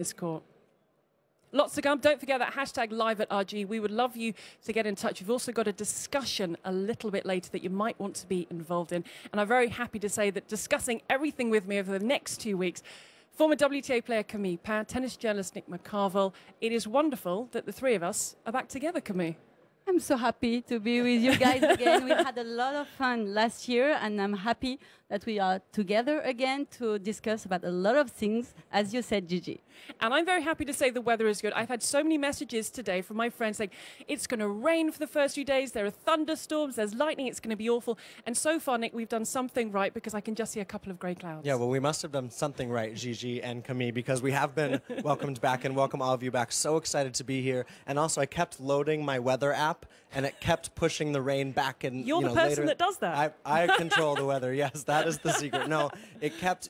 this court. Lots to come. Don't forget that hashtag live at RG. We would love you to get in touch. We've also got a discussion a little bit later that you might want to be involved in. And I'm very happy to say that discussing everything with me over the next 2 weeks, former WTA player Camille Pin, tennis journalist Nick McCarville. It is wonderful that the three of us are back together, Camille. I'm so happy to be with you guys again. We had a lot of fun last year, and I'm happy that we are together again to discuss about a lot of things, as you said, Gigi. And I'm very happy to say the weather is good. I've had so many messages today from my friends saying it's going to rain for the first few days, there are thunderstorms, there's lightning, it's going to be awful. And so far, Nick, we've done something right because I can just see a couple of grey clouds. Yeah, well, we must have done something right, Gigi and Camille, because we have been welcomed back and welcome all of you back. So excited to be here. And also, I kept loading my weather app, and it kept pushing the rain back. And You're the person later, that does that. I control the weather. Yes, that is the secret. No, it kept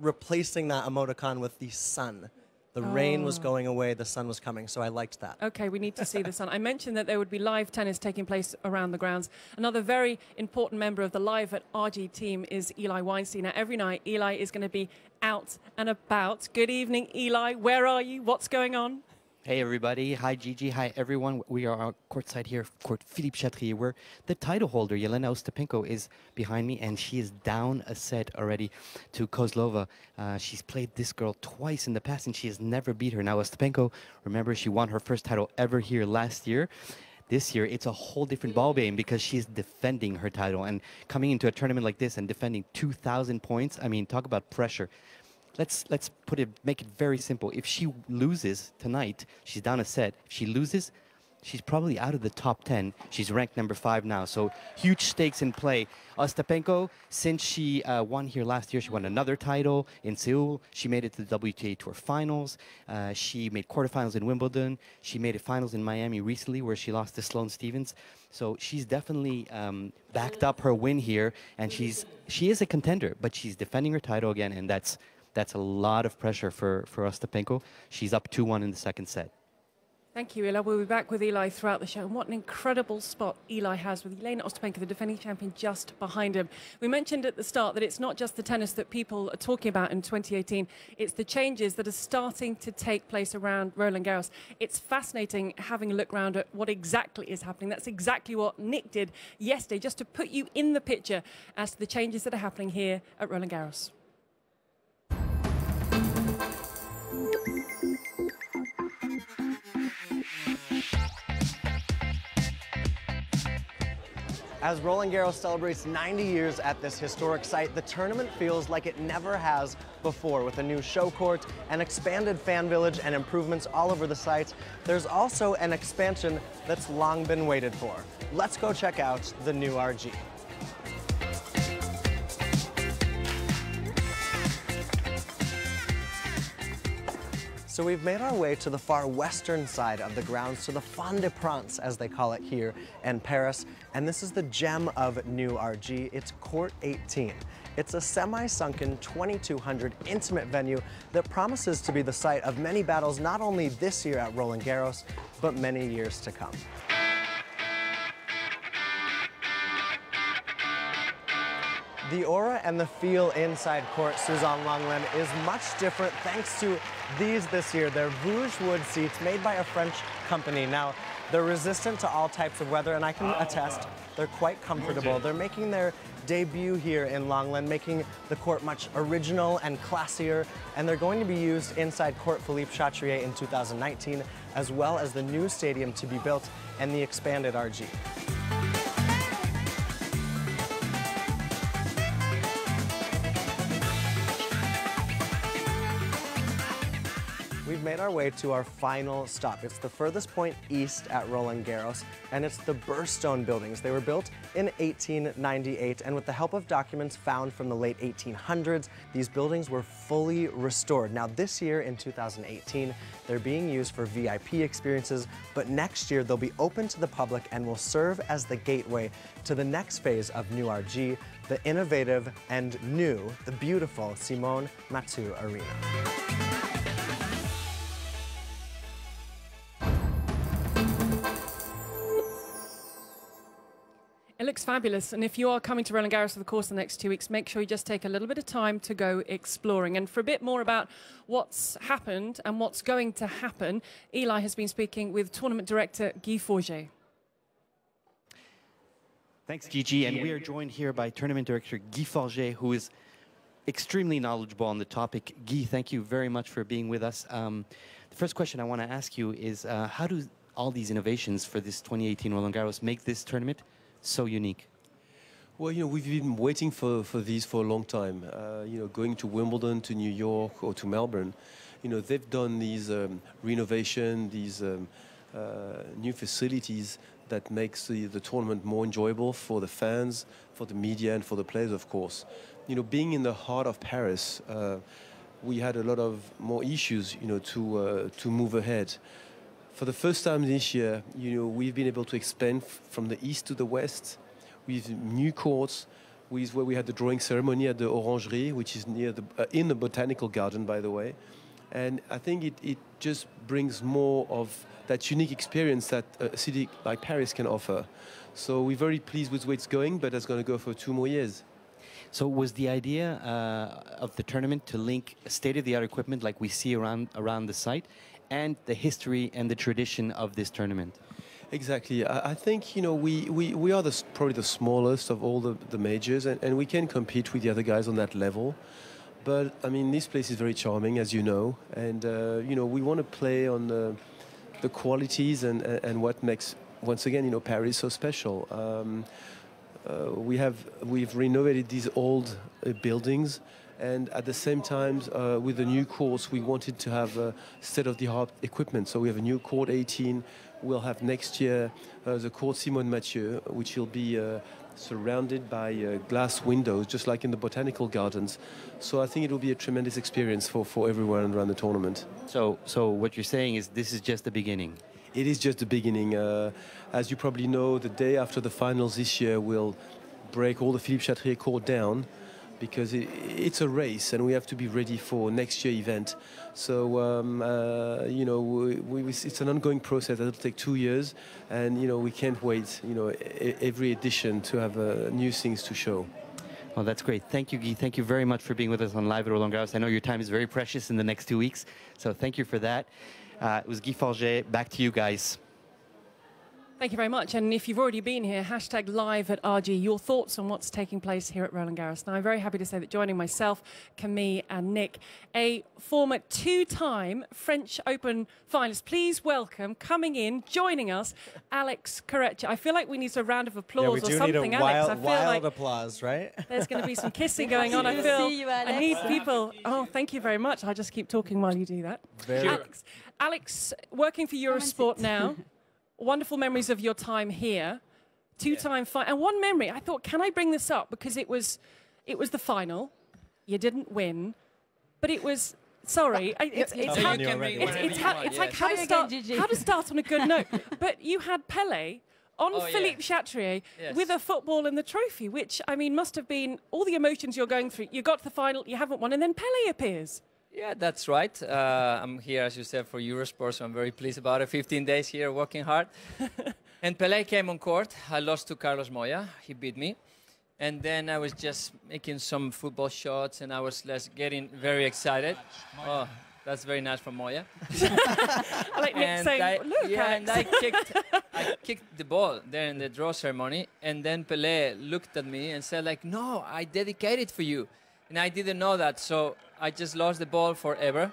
replacing that emoticon with the sun. The rain was going away, the sun was coming, so I liked that. Okay, we need to see the sun. I mentioned that there would be live tennis taking place around the grounds. Another very important member of the Live at RG team is Eli Weinstein. Now, every night, Eli is going to be out and about. Good evening, Eli. Where are you? What's going on? Hey everybody, hi Gigi, hi everyone. We are courtside here, court Philippe Chatrier, where the title holder, Jelena Ostapenko, is behind me, and she is down a set already to Kozlova. She's played this girl twice in the past, and she has never beat her. Now Ostapenko, remember, she won her first title ever here last year. This year, it's a whole different ballgame because she's defending her title, and coming into a tournament like this and defending 2,000 points, I mean, talk about pressure. Let's make it very simple. If she loses tonight, she's down a set. If she loses, she's probably out of the top 10. She's ranked number 5 now, so huge stakes in play. Ostapenko, since she won here last year, she won another title in Seoul. She made it to the WTA Tour Finals. She made quarterfinals in Wimbledon. She made it finals in Miami recently, where she lost to Sloane Stephens. So she's definitely backed up her win here, and she is a contender, but she's defending her title again, and that's a lot of pressure for Ostapenko. She's up 2-1 in the second set. Thank you, Eli. We'll be back with Eli throughout the show. And what an incredible spot Eli has with Jelena Ostapenko, the defending champion, just behind him. We mentioned at the start that it's not just the tennis that people are talking about in 2018. It's the changes that are starting to take place around Roland-Garros. It's fascinating having a look around at what exactly is happening. That's exactly what Nick did yesterday, just to put you in the picture as to the changes that are happening here at Roland-Garros. As Roland-Garros celebrates 90 years at this historic site, the tournament feels like it never has before. With a new show court, an expanded fan village, and improvements all over the site, there's also an expansion that's long been waited for. Let's go check out the new RG. So we've made our way to the far western side of the grounds, to the Fond de France, as they call it here in Paris. And this is the gem of New RG. It's Court 18. It's a semi-sunken 2,200 intimate venue that promises to be the site of many battles, not only this year at Roland-Garros, but many years to come. The aura and the feel inside Court Suzanne Lenglen is much different thanks to these this year. They're Vouge wood seats made by a French company. Now, they're resistant to all types of weather, and I can attest they're quite comfortable. They're making their debut here in Lenglen, making the court much original and classier, and they're going to be used inside Court Philippe Chatrier in 2019, as well as the new stadium to be built and the expanded RG. We've made our way to our final stop. It's the furthest point east at Roland-Garros, and it's the Burstone buildings. They were built in 1898, and with the help of documents found from the late 1800s, these buildings were fully restored. Now, this year in 2018, they're being used for VIP experiences, but next year they'll be open to the public and will serve as the gateway to the next phase of New RG, the innovative and new, the beautiful Simone Mathieu Arena. It looks fabulous. And if you are coming to Roland-Garros for the course of the next 2 weeks, make sure you just take a little bit of time to go exploring. And for a bit more about what's happened and what's going to happen, Eli has been speaking with tournament director Guy Forget. Thanks, Gigi. And we are joined here by tournament director Guy Forget, who is extremely knowledgeable on the topic. Guy, thank you very much for being with us. The first question I want to ask you is, how do all these innovations for this 2018 Roland-Garros make this tournament so unique? Well, we've been waiting for these for a long time. Going to Wimbledon, to New York, or to Melbourne, they've done these renovation, these new facilities that makes the tournament more enjoyable for the fans, for the media, and for the players, of course. Being in the heart of Paris, we had a lot of more issues, to move ahead. For the first time this year, we've been able to expand from the east to the west with new courts, with where we had the drawing ceremony at the Orangerie, which is near in the botanical garden, by the way. And I think it just brings more of that unique experience that a city like Paris can offer. So we're very pleased with where it's going, but it's going to go for 2 more years. So was the idea of the tournament to link state-of-the-art equipment like we see around the site and the history and the tradition of this tournament? Exactly. I think, we are probably the smallest of all the majors, and we can compete with the other guys on that level. But, I mean, this place is very charming, as you know, and, we want to play on the qualities and what makes, once again, Paris so special. We've renovated these old buildings, and at the same time, with the new courts, we wanted to have state-of-the-art equipment. So we have a new court 18. We'll have next year the court Simone Mathieu, which will be surrounded by glass windows, just like in the botanical gardens. So I think it will be a tremendous experience for everyone around the tournament. So what you're saying is this is just the beginning? It is just the beginning. As you probably know, the day after the finals this year, we'll break all the Philippe Chatrier court down, because it's a race and we have to be ready for next year event. So, it's an ongoing process that will take 2 years, and, we can't wait, every edition to have new things to show. Well, that's great. Thank you, Guy. Thank you very much for being with us on Live at Roland-Garros. I know your time is very precious in the next 2 weeks, so thank you for that. It was Guy Forget. Back to you guys. Thank you very much. And if you've already been here, hashtag live at RG, your thoughts on what's taking place here at Roland-Garros. Now, I'm very happy to say that joining myself, Camille and Nick, a former 2-time French Open finalist. Please welcome, coming in, joining us, Alex Corretja. I feel like we need a round of applause or something, need a Alex. wild, I feel wild like applause, right? there's going to be some kissing going on. I feel I need people. Oh, thank you very much. I just keep talking while you do that. Alex, working for Eurosport now. Wonderful memories of your time here, 2-time final, and one memory. I thought, can I bring this up because it was the final. You didn't win, but it was. Sorry, it's like how to start on a good note. But you had Pelé on Philippe Chatrier with a football and the trophy, which I mean must have been all the emotions you're going through. You got to the final, you haven't won, and then Pelé appears. Yeah, that's right. I'm here, as you said, for Eurosport, so I'm very pleased about it. 15 days here, working hard. And Pelé came on court. I lost to Carlos Moya. He beat me. And then I was just making some football shots, and I was getting very excited. Oh, that's very nice from Moya. I like Nick saying, look, and I kicked the ball there in the draw ceremony. And then Pelé looked at me and said, like, no, I dedicated for you. And I didn't know that, so I just lost the ball forever.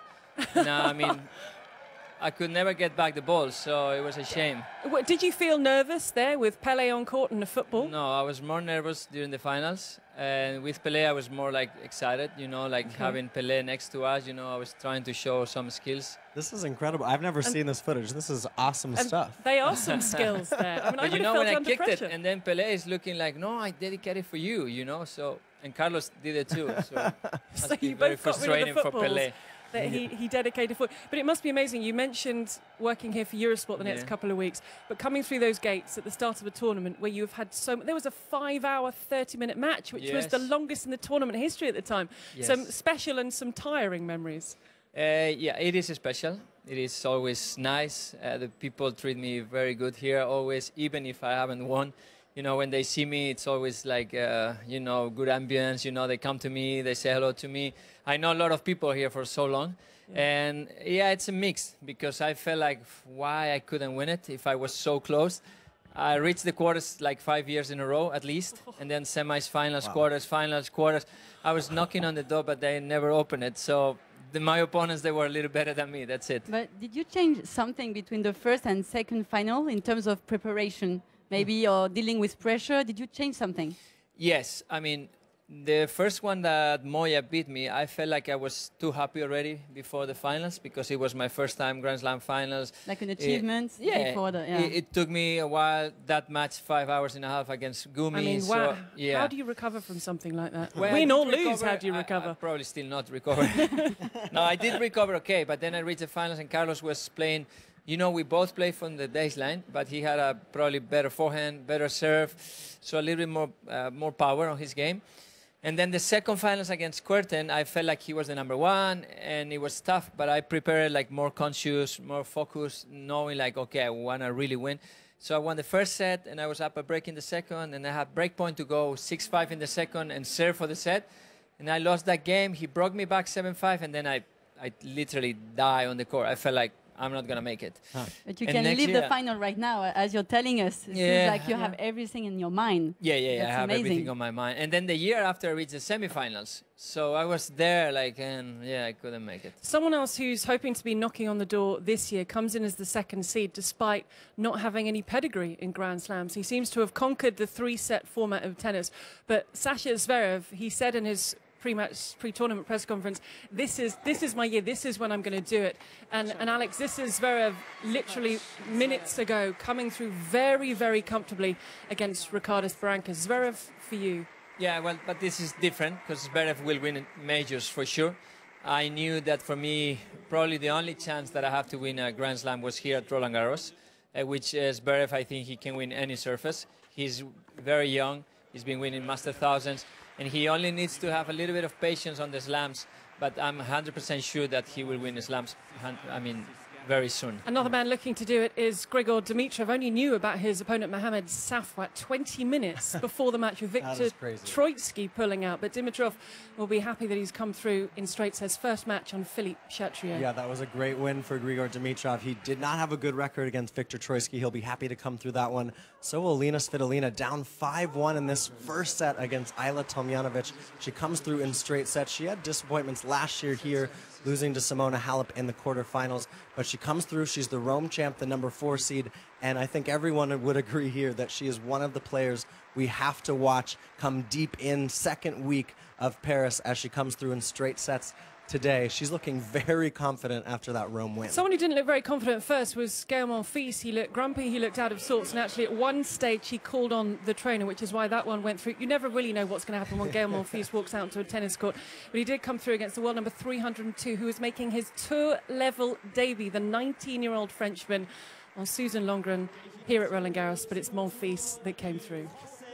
Now, I mean, I could never get back the ball, so it was a shame. Did you feel nervous there with Pelé on court and the football? No, I was more nervous during the finals. And with Pelé, I was more excited, having Pelé next to us. I was trying to show some skills. This is incredible. I've never seen this footage. This is awesome stuff. They are some skills there. I mean, but when I kicked it, and then Pelé is looking like, no, I dedicated for you, so... And Carlos did it too, so so you very frustrating for Pelé. That he dedicated for. But it must be amazing. You mentioned working here for Eurosport the next couple of weeks, but coming through those gates at the start of a tournament where you've had there was a 5-hour, 30-minute match, which was the longest in the tournament history at the time. Some special and some tiring memories. Yeah, it is special. It is always nice. The people treat me very good here, always, even if I haven't won. You know, when they see me, it's always like, you know, good ambience. You know, they come to me, they say hello to me. I know a lot of people here for so long. And yeah, it's a mix because I felt like why I couldn't win it if I was so close. I reached the quarters like 5 years in a row at least, and then semis, finals, quarters, finals, quarters. I was knocking on the door, but they never opened it. So my opponents, they were a little better than me. That's it. But did you change something between the first and second final in terms of preparation, maybe, or dealing with pressure? Did you change something? Yes, I mean, the first one that Moya beat me, I felt like I was too happy already before the finals because it was my first time Grand Slam finals. Like an achievement before the... It took me a while, that match, 5 hours and a half against Gumi. I mean, so, wow. yeah. How do you recover from something like that? Well, Win or lose, how do you recover? I probably still not recover. No, I did recover okay, but then I reached the finals and Carlos was playing. You know, we both played from the baseline, but he had a probably better forehand, better serve, so a little bit more power on his game. And then the second finals against Kuerten, I felt like he was the number one, and it was tough, but I prepared like more conscious, more focused, knowing like, okay, I want to really win. So I won the first set, and I was up a break in the second, and I had break point to go 6-5 in the second and serve for the set. And I lost that game. He broke me back 7-5, and then I literally died on the court. I felt like I'm not going to make it. Huh. But you can leave the final right now, as you're telling us. It seems like you have everything in your mind. Yeah, That's I have amazing. everything on my mind. And then the year after, I reached the semifinals. So I was there, like, and yeah, I couldn't make it. Someone else who's hoping to be knocking on the door this year comes in as the second seed, despite not having any pedigree in Grand Slams. He seems to have conquered the three-set format of tennis. But Sasha Zverev, he said in his pre-tournament press conference, this is my year, this is when I'm going to do it. And Alex, this is Zverev literally minutes ago coming through very, very comfortably against Ricardas Berankis. Zverev for you. Yeah, well, but this is different because Zverev will win majors for sure. I knew that for me, probably the only chance that I have to win a Grand Slam was here at Roland-Garros, which is Zverev, I think he can win any surface. He's very young. He's been winning Master Thousands. And he only needs to have a little bit of patience on the slams, but I'm 100% sure that he will win the slams, I mean, very soon. Another man looking to do it is Grigor Dimitrov. Only knew about his opponent Mohamed Safwat 20 minutes before the match with Victor Troitsky pulling out. But Dimitrov will be happy that he's come through in straight sets. First match on Philippe Chatrier. Yeah, that was a great win for Grigor Dimitrov. He did not have a good record against Victor Troitsky. He'll be happy to come through that one. So will Lena Svitolina, down 5-1 in this first set against Ayla Tomljanovic. She comes through in straight sets. She had disappointments last year here, losing to Simona Halep in the quarterfinals. But she comes through. She's the Rome champ, the number 4 seed. And I think everyone would agree here that she is one of the players we have to watch come deep in second week of Paris as she comes through in straight sets today. She's looking very confident after that Rome win. Someone who didn't look very confident at first was Gael Monfils. He looked grumpy, he looked out of sorts, and actually at one stage he called on the trainer, which is why that one went through. You never really know what's going to happen when Gael Monfils walks out onto a tennis court. But he did come through against the world number 302, who is making his tour-level debut, the 19-year-old Frenchman, on Susan Longren here at Roland-Garros. But it's Monfils that came through.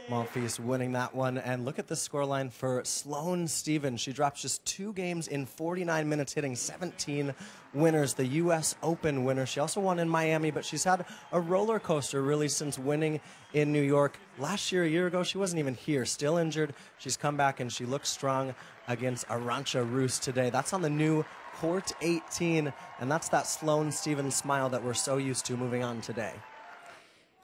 Monfils winning that one. And look at the scoreline for Sloane Stephens. She drops just 2 games in 49 minutes, hitting 17 winners, the U.S. Open winner. She also won in Miami, but she's had a roller coaster really since winning in New York. Last year, a year ago, she wasn't even here, still injured. She's come back and she looks strong against Arantxa Rus today. That's on the new Court 18, and that's that Sloane Stephens smile that we're so used to moving on today.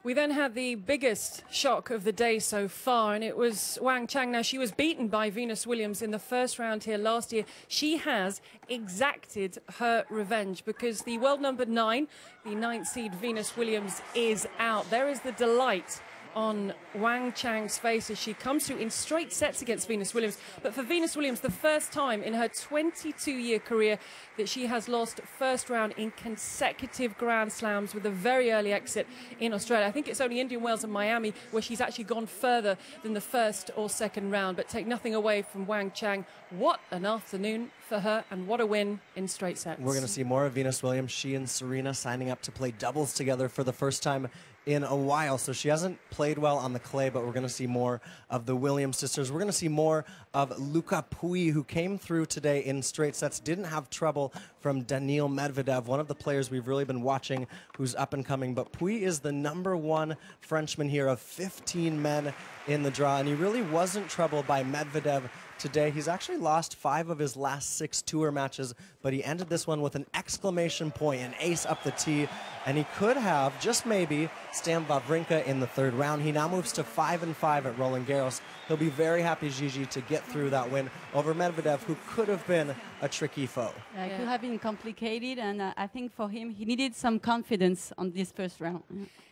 We then had the biggest shock of the day so far, and it was Wang Chang. Now, she was beaten by Venus Williams in the first round here last year. She has exacted her revenge because the world number 9, the 9th seed Venus Williams, is out. There is the delight on Wang Chang's face as she comes through in straight sets against Venus Williams. But for Venus Williams, the first time in her 22-year career that she has lost first round in consecutive Grand Slams with a very early exit in Australia. I think it's only Indian Wells and Miami where she's actually gone further than the first or second round. But take nothing away from Wang Chang. What an afternoon for her, and what a win in straight sets. We're going to see more of Venus Williams. She and Serena signing up to play doubles together for the first time in a while. So she hasn't played well on the clay, but we're going to see more of the Williams sisters. We're going to see more of Luca Pouille, who came through today in straight sets, didn't have trouble from Daniil Medvedev, one of the players we've really been watching who's up and coming. But Pouille is the #1 Frenchman here of 15 men in the draw, and he really wasn't troubled by Medvedev today. He's actually lost 5 of his last 6 tour matches, but he ended this one with an exclamation point, an ace up the tee, and he could have, just maybe, Stan Wawrinka in the 3rd round. He now moves to 5-5 at Roland-Garros. He'll be very happy, Gigi, to get through that win over Medvedev, who could have been a tricky foe. It could have been complicated, and I think for him, he needed some confidence on this first round.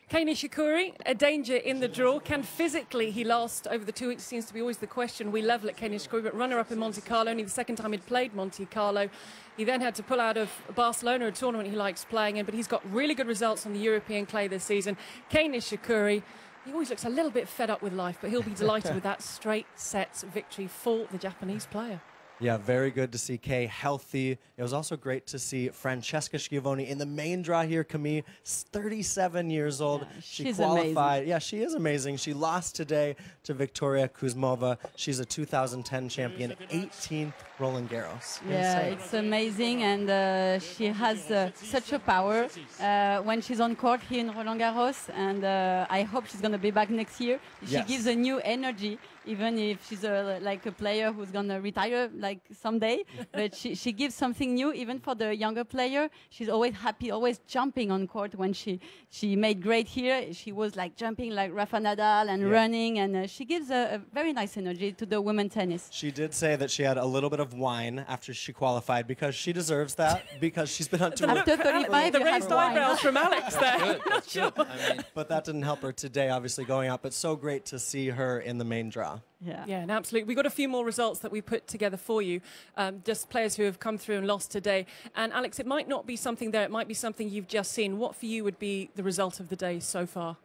Kei Nishikori, a danger in the draw. Can physically he last over the 2 weeks? Seems to be always the question. We level at Kei Nishikori, but runner-up in Monte Carlo, only the second time he'd played Monte Carlo. He then had to pull out of Barcelona, a tournament he likes playing in, but he's got really good results on the European clay this season. Kei Nishikori, he always looks a little bit fed up with life, but he'll be delighted with that straight sets victory for the Japanese player. Yeah, very good to see Kei healthy. It was also great to see Francesca Schiavone in the main draw here. Camille, 37 years old. Yeah, she she's qualified. amazing. Yeah, she is amazing. She lost today to Victoria Kuzmova. She's a 2010 champion, 18th Roland-Garros. Yeah, Insane. it's amazing, and she has such a power when she's on court here in Roland-Garros, and I hope she's going to be back next year. She Yes. gives a new energy, even if she's like a player who's going to retire like someday, but she gives something new, even for the younger player. She's always happy, always jumping on court. When she made great here, she was like jumping like Rafa Nadal and running, and she gives a very nice energy to the women's tennis. She did say that she had a little bit of wine after she qualified, because she deserves that, because she's been on tour. After 35, The you have raised wine. eyebrows from Alex there. Good, that's good. I mean, But that didn't help her today, obviously, going out. But so great to see her in the main draw. Yeah. Yeah, and absolutely. We've got a few more results that we put together for you, just players who have come through and lost today. And Alex, it might not be something there, it might be something you've just seen. What for you would be the result of the day so far?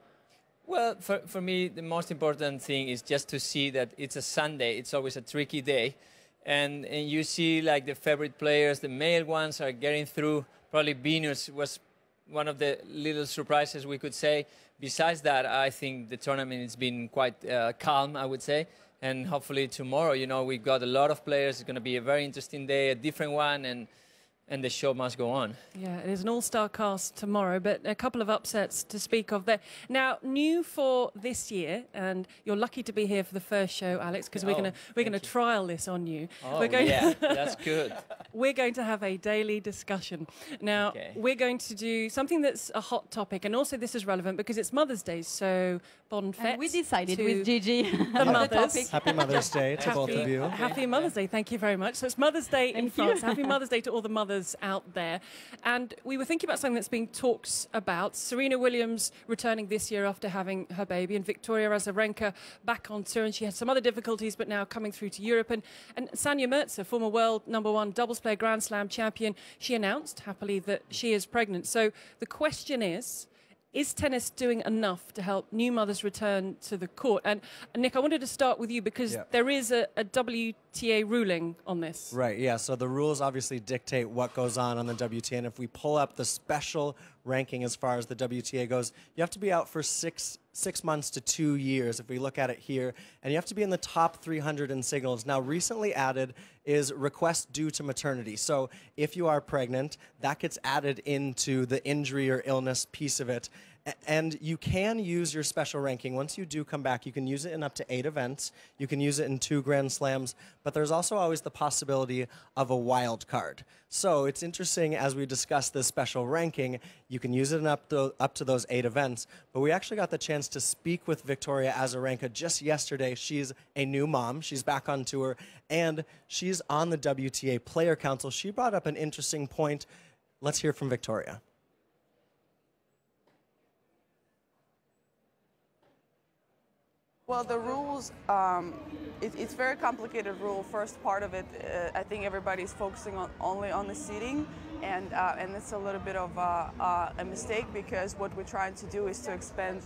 well, for me, the most important thing is just to see that it's a Sunday. It's always a tricky day. And you see like the favorite players, the male ones are getting through. Probably Venus was one of the little surprises we could say. Besides that, I think the tournament has been quite calm, I would say. And hopefully tomorrow, you know, we've got a lot of players. It's going to be a very interesting day, a different one, and the show must go on. Yeah, it is an all-star cast tomorrow, but a couple of upsets to speak of there. Now, new for this year, and you're lucky to be here for the first show, Alex, because we're gonna trial this on you. Oh, yeah, that's good. We're going to have a daily discussion. Now, we're going to do something that's a hot topic, and also this is relevant because it's Mother's Day, so bon fête. And we decided with Gigi the mothers. Happy Mother's Day to both of you. Happy Mother's Day, thank you very much. So it's Mother's Day in France. Happy Mother's Day to all the mothers out there. And we were thinking about something that's being talked about. Serena Williams returning this year after having her baby, and Victoria Azarenka back on tour, and she had some other difficulties, but now coming through to Europe. And Sanya Mirza, former world #1 doubles player, Grand Slam champion, she announced happily that she is pregnant. So the question is tennis doing enough to help new mothers return to the court? And Nick, I wanted to start with you because there is a WTA ruling on this. Right, yeah, so the rules obviously dictate what goes on the WTA, and if we pull up the special ranking as far as the WTA goes, you have to be out for six months to 2 years, if we look at it here, and you have to be in the top 300 in singles. Now, recently added is requests due to maternity. So if you are pregnant, that gets added into the injury or illness piece of it. And you can use your special ranking. Once you do come back, you can use it in up to 8 events. You can use it in 2 Grand Slams, but there's also always the possibility of a wild card. So it's interesting as we discuss this special ranking, you can use it in up to those 8 events, but we actually got the chance to speak with Victoria Azarenka just yesterday. She's a new mom. She's back on tour, and she's on the WTA Player Council. She brought up an interesting point. Let's hear from Victoria. Well, the rules, it's very complicated rule. First part of it, I think everybody's focusing only on the seeding, and it's a little bit of a mistake, because what we're trying to do is to expand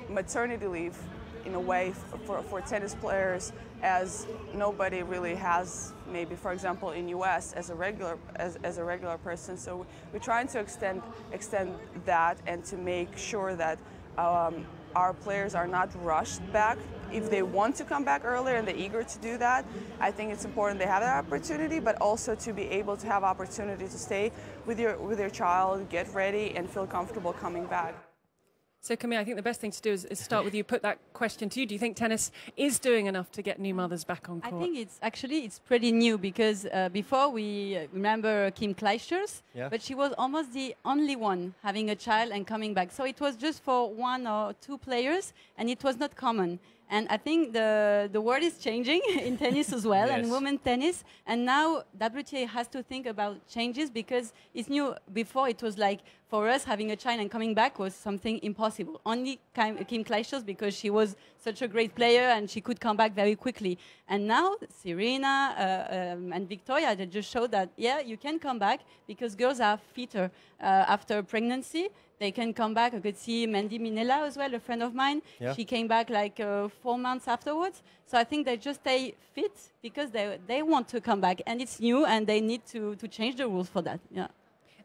maternity leave in a way for tennis players as nobody really has, maybe for example in US as a regular person. So we're trying to extend that and to make sure that our players are not rushed back. If they want to come back earlier and they're eager to do that, I think it's important they have that opportunity, but also to be able to have opportunity to stay with your child, get ready, and feel comfortable coming back. So Camille, I think the best thing to do is start with you, put that question to you. Do you think tennis is doing enough to get new mothers back on court? I think it's pretty new because before we remember Kim Clijsters, but she was almost the only one having a child and coming back. So it was just for 1 or 2 players and it was not common. And I think the world is changing in tennis as well, and women's tennis. And now WTA has to think about changes because it's new. Before it was like, for us, having a child and coming back was something impossible. Only Kim Clijsters, because she was such a great player and she could come back very quickly. And now Serena and Victoria, they just showed that, yeah, you can come back because girls are fitter after pregnancy. They can come back. I could see Mandy Minella as well, a friend of mine. Yeah. She came back like 4 months afterwards. So I think they just stay fit because they want to come back. And it's new and they need to change the rules for that. Yeah.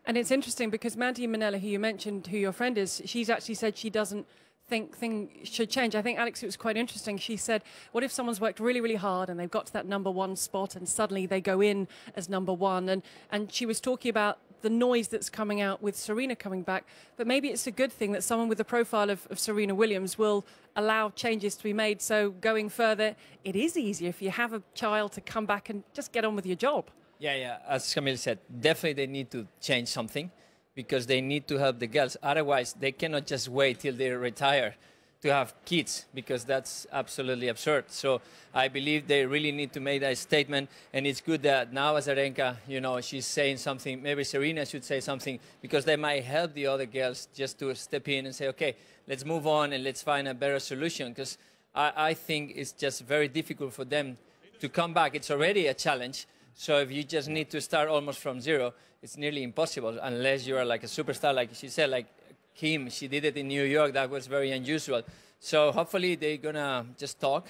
And it's interesting because Mandy Minella, who you mentioned, who your friend is, she's actually said she doesn't think things should change. I think, Alex, it was quite interesting. She said, what if someone's worked really, really hard and they've got to that #1 spot and suddenly they go in as #1? And she was talking about the noise that's coming out with Serena coming back. But maybe it's a good thing that someone with the profile of Serena Williams will allow changes to be made. So going further, it is easier if you have a child to come back and just get on with your job. Yeah. As Camille said, definitely they need to change something because they need to help the girls. Otherwise, they cannot just wait till they retire to have kids because that's absolutely absurd. So I believe they really need to make that statement. And it's good that now Azarenka, she's saying something. Maybe Serena should say something because they might help the other girls just to step in and say, okay, let's move on and let's find a better solution. Because I think it's just very difficult for them to come back. It's already a challenge. So if you just need to start almost from zero, it's nearly impossible unless you are like a superstar, like she said, like Kim. She did it in New York. That was very unusual. So hopefully they're going to just talk,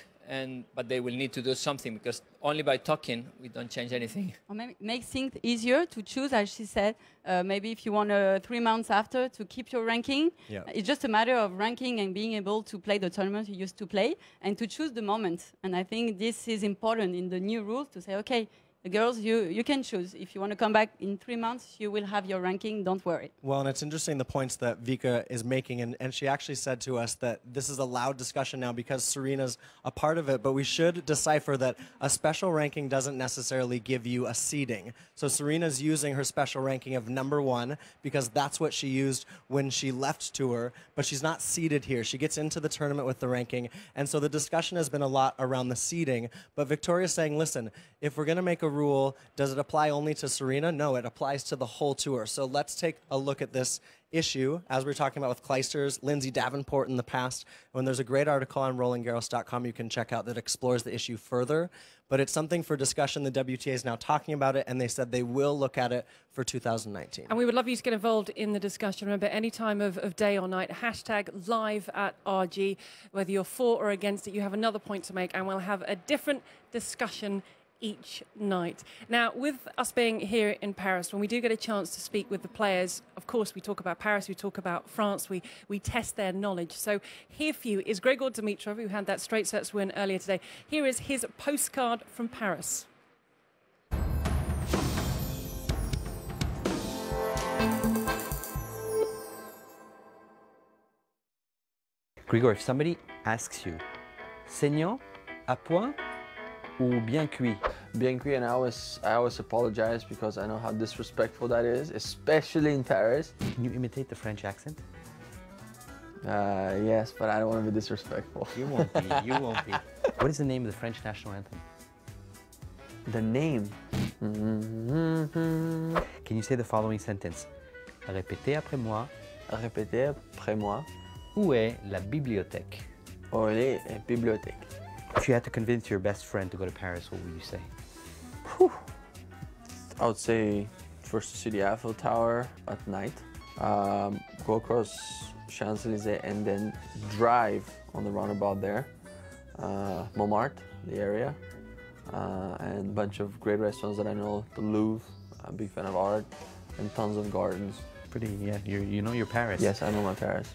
but they will need to do something because only by talking, we don't change anything. Or maybe make things easier to choose, as she said. Maybe if you want 3 months after to keep your ranking, it's just a matter of ranking and being able to play the tournament you used to play and to choose the moment. And I think this is important in the new rules to say, okay, the girls, you can choose. If you want to come back in 3 months, you will have your ranking. Don't worry. Well, and it's interesting the points that Vika is making. And she actually said to us that this is a loud discussion now because Serena's a part of it. But we should decipher that a special ranking doesn't necessarily give you a seeding. So Serena's using her special ranking of #1 because that's what she used when she left tour. But she's not seeded here. She gets into the tournament with the ranking. And so the discussion has been a lot around the seeding. But Victoria's saying, listen, if we're going to make a rule, does it apply only to Serena? No, it applies to the whole tour. So let's take a look at this issue, as we were talking about with Clijsters, Lindsay Davenport in the past. When there's a great article on RolandGarros.com you can check out that explores the issue further. But it's something for discussion. The WTA is now talking about it, and they said they will look at it for 2019. And we would love you to get involved in the discussion. Remember, any time of day or night, #live@RG. Whether you're for or against it, you have another point to make, and we'll have a different discussion each night. Now, with us being here in Paris, when we do get a chance to speak with the players, of course, we talk about Paris, we talk about France, we test their knowledge. So here for you is Grigor Dimitrov, who had that straight sets win earlier today. Here is his postcard from Paris. Grigor, if somebody asks you, saignant, à point, ou bien cuit? Bien cuit, and I always apologize because I know how disrespectful that is, especially in Paris. Can you imitate the French accent? Yes, but I don't want to be disrespectful. You won't be, you won't be. What is the name of the French national anthem? The name? Can you say the following sentence? Répétez après moi. Répétez après moi. Où est la bibliothèque? Où est la bibliothèque? If you had to convince your best friend to go to Paris, what would you say? Whew. I would say first to see the Eiffel Tower at night, go across Champs-Élysées and then drive on the roundabout there Montmartre, the area, and a bunch of great restaurants that I know. The Louvre, I'm a big fan of art, and tons of gardens. Pretty, yeah. You know your Paris. Yes, I know my Paris.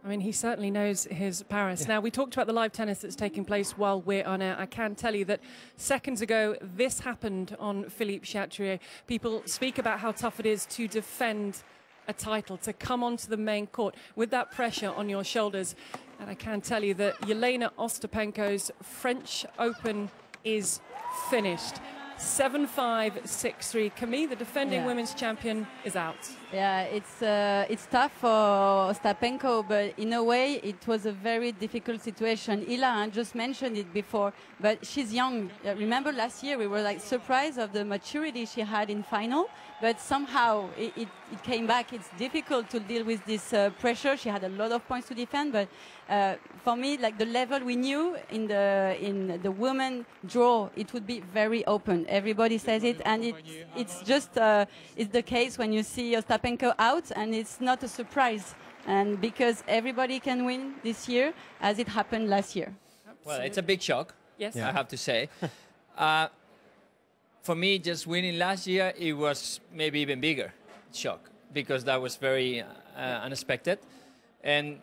I mean, he certainly knows his Paris. Now, we talked about the live tennis that's taking place while we're on air. I can tell you that seconds ago, this happened on Philippe Chatrier. People speak about how tough it is to defend a title, to come onto the main court with that pressure on your shoulders. And I can tell you that Jelena Ostapenko's French Open is finished. 7-5, 6-3. Camille, the defending women's champion, is out. Yeah, it's tough for Ostapenko, but in a way, it was a very difficult situation. Ila just mentioned it before, but she's young. Remember last year, we were like surprised of the maturity she had in final, but somehow it came back. It's difficult to deal with this pressure. She had a lot of points to defend, but for me, like the level we knew in the women draw, it would be very open. Everybody says it, and it's just it's the case when you see Ostapenko out, and it's not a surprise. And because everybody can win this year, as it happened last year. Well, it's a big shock. Yes, I have to say. For me, just winning last year, it was maybe even bigger shock because that was very unexpected, and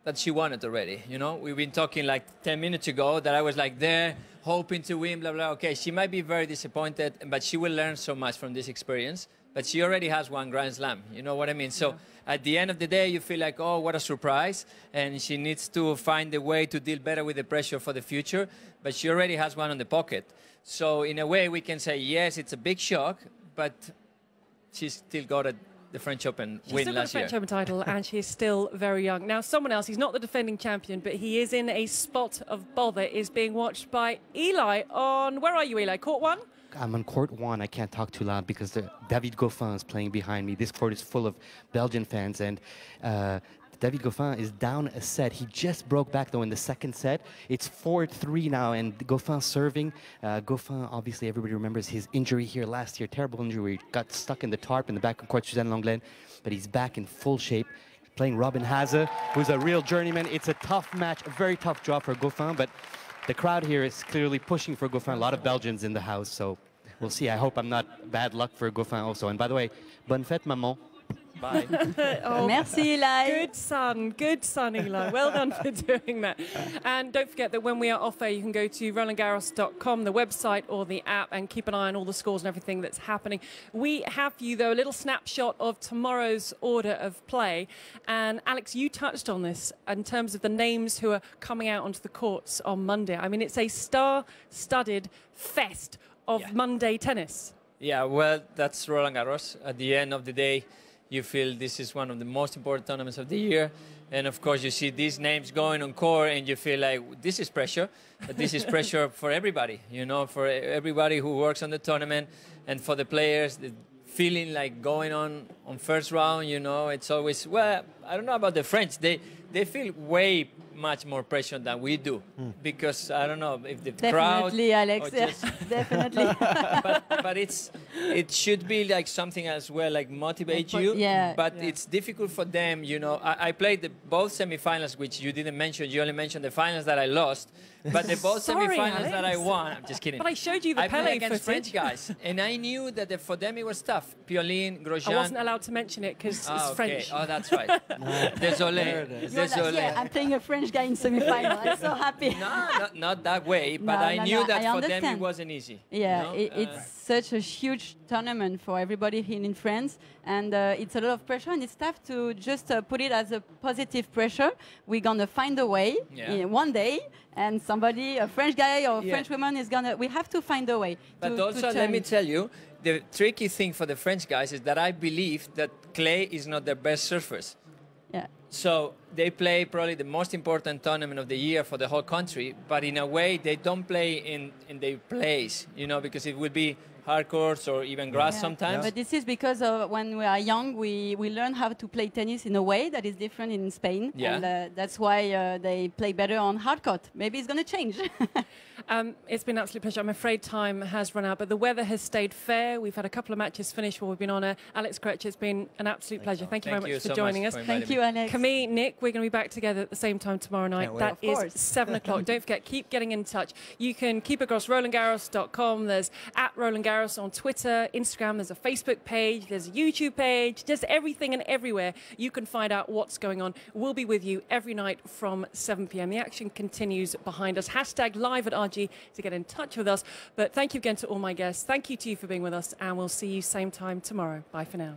that she won it already. You know, we've been talking like 10 minutes ago that I was like there hoping to win, blah blah. Okay, she might be very disappointed, but she will learn so much from this experience. But she already has one Grand Slam. You know what I mean? So at the end of the day, you feel like, oh, what a surprise, and she needs to find a way to deal better with the pressure for the future. But she already has one on the pocket. So in a way, we can say, yes, it's a big shock, but she's still got the French Open win last year. She's still got the French Open title, and she's still very young. Now, someone else, he's not the defending champion, but he is in a spot of bother, is being watched by Eli on, where are you, Eli? Court 1? I'm on court 1. I can't talk too loud because David Goffin is playing behind me. This court is full of Belgian fans, and David Goffin is down a set. He just broke back, though, in the second set. It's 4-3 now, and Goffin serving. Goffin, obviously, everybody remembers his injury here last year, terrible injury. Got stuck in the tarp in the back of court, Suzanne Lenglen, but he's back in full shape. Playing Robin Haase, who's a real journeyman. It's a tough match, a very tough draw for Goffin, but the crowd here is clearly pushing for Goffin. A lot of Belgians in the house, so we'll see. I hope I'm not bad luck for Goffin also. And by the way, bonne fête, maman. Bye. Oh, merci, Eli. Good son, Eli. Well done for doing that. And don't forget that when we are off air, you can go to Roland-Garros.com, the website or the app, and keep an eye on all the scores and everything that's happening. We have for you, though, a little snapshot of tomorrow's order of play. And Alex, you touched on this in terms of the names who are coming out onto the courts on Monday. I mean, it's a star-studded fest of Monday tennis. Yeah, well, that's Roland-Garros. At the end of the day, you feel this is one of the most important tournaments of the year. And of course, you see these names going on court and you feel like this is pressure. But this is pressure for everybody, you know, for everybody who works on the tournament and for the players. The feeling like going on first round, you know, it's always, well, I don't know about the French. They feel way much more pressure than we do because I don't know if the crowd. Definitely, Alex. Definitely. but it should be like something as well, like motivate you. But it's difficult for them, you know. I played both semifinals, which you didn't mention. You only mentioned the finals that I lost, but the both semifinals that I won. I'm just kidding. But I showed you the I Pele played against footage. French guys, and I knew that for them it was tough. Piolín, Grosjean. I wasn't allowed to mention it because it's French. Oh, that's right. Désolé. Yeah, I'm playing a French guy in semi-final. I'm so happy. No, not that way, but I knew that for them it wasn't easy. Yeah, you know? it's such a huge tournament for everybody here in France, and it's a lot of pressure, and it's tough to just put it as a positive pressure. We're gonna find a way one day, and somebody, a French guy or a French woman, is gonna. We have to find a way. But also, let me tell you, the tricky thing for the French guys is that I believe that clay is not their best surface. Yeah. So they play probably the most important tournament of the year for the whole country, but in a way they don't play in their place, you know, because it would be hard courts or even grass sometimes. But this is because when we are young, we learn how to play tennis in a way that is different in Spain. Yeah. And that's why they play better on hard court. Maybe it's going to change. It's been an absolute pleasure. I'm afraid time has run out, but the weather has stayed fair. We've had a couple of matches finished while we've been on air. Alex Kretsch, it's been an absolute pleasure. Thank you very much for joining us. Thank you, Alex. Camille, Nick, we're going to be back together at the same time tomorrow night. That is 7 o'clock. Don't forget, keep getting in touch. You can keep across RolandGarros.com. There's @RolandGarros on Twitter, Instagram. There's a Facebook page. There's a YouTube page. Just everything and everywhere you can find out what's going on. We'll be with you every night from 7 p.m. The action continues behind us. #live@RG to get in touch with us. But thank you again to all my guests. Thank you to you for being with us, and we'll see you same time tomorrow. Bye for now.